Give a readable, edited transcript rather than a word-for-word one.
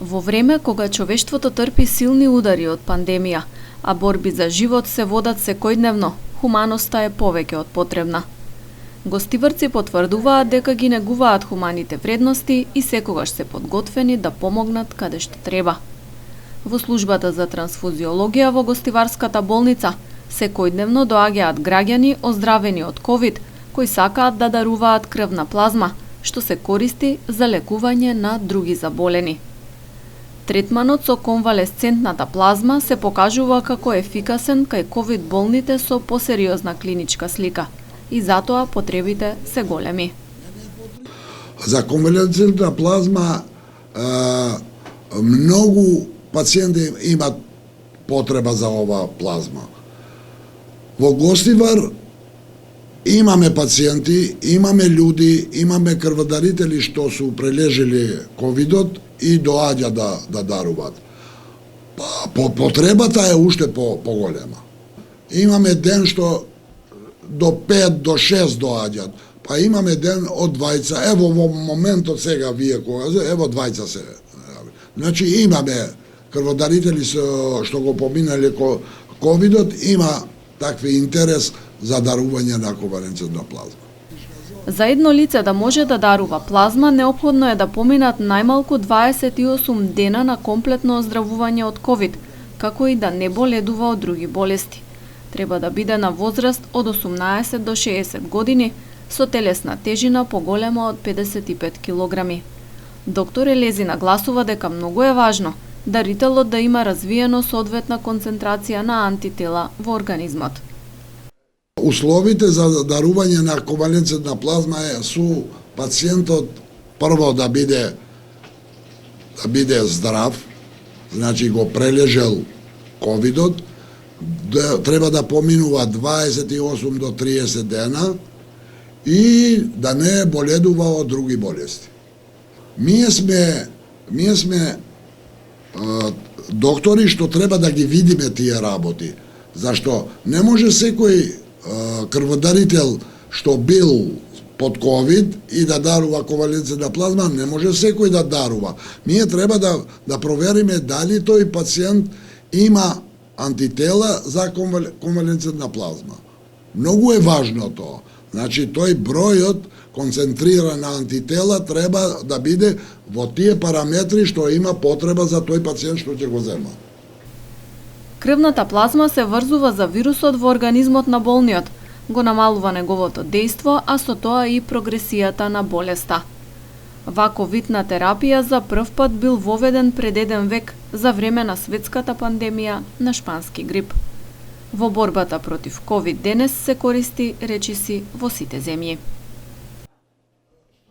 Во време кога човештвото трпи силни удари од пандемија, а борби за живот се водат секојдневно, хуманоста е повеќе од потребна. Гостиварци потврдуваат дека ги негуваат хуманите вредности и секогаш се подготвени да помогнат каде што треба. Во службата за трансфузиологија во гостиварската болница секојдневно доаѓаат граѓани оздравени од ковид кои сакаат да даруваат крвна плазма, што се користи за лекување на други заболени. Третманот со конвалесцентната плазма се покажува како ефикасен кај ковид болните со посериозна клиничка слика и затоа потребите се големи. За конвалесцентна плазма многу пациенти имат потреба за ова плазма. Во Гостивар имаме пациенти, имаме људи, имаме крводарители што су прележели ковидот и доаѓа да даруваат. Потребата е уште поголема. Имаме ден што до 5 до 6 доаѓаат, па имаме ден од 20, ево во моментот сега вие кога, ево 20 се. Значи имаме крводарители што го поминале ковидот, има такви интерес за дарување на конвалесцентна плазма. За едно лице да може да дарува плазма, неопходно е да поминат најмалку 28 дена на комплетно оздравување од ковид, како и да не боледува од други болести. Треба да биде на возраст од 18 до 60 години, со телесна тежина поголема од 55 килограми. Доктор Елези нагласува дека многу е важно дарителот да има развиено соодветна концентрација на антитела во организмот. Условите за дарување на конвалесцентна плазма су пациентот прво да биде здрав, значи го прележел ковидот, треба да поминува 28 до 30 дена и да не боледува од други болести. Ние сме доктори што треба да ги видиме тие работи, зашто не може секој крводарител што бил под ковид и да дарува конвалесцентна плазма, не може секој да дарува. Ние треба да провериме дали тој пациент има антитела за конвалесцентна плазма. Многу е важно тоа. Значи тој бројот концентриран на антитела треба да биде во тие параметри што има потреба за тој пациент што ќе го зема. Крвната плазма се врзува за вирусот во организмот на болниот, го намалува неговото дејство, а со тоа и прогресијата на болеста. Вако вид на терапија за прв пат бил воведен пред 1 век за време на светската пандемија на шпански грип. Во борбата против ковид денес се користи речиси во сите земји.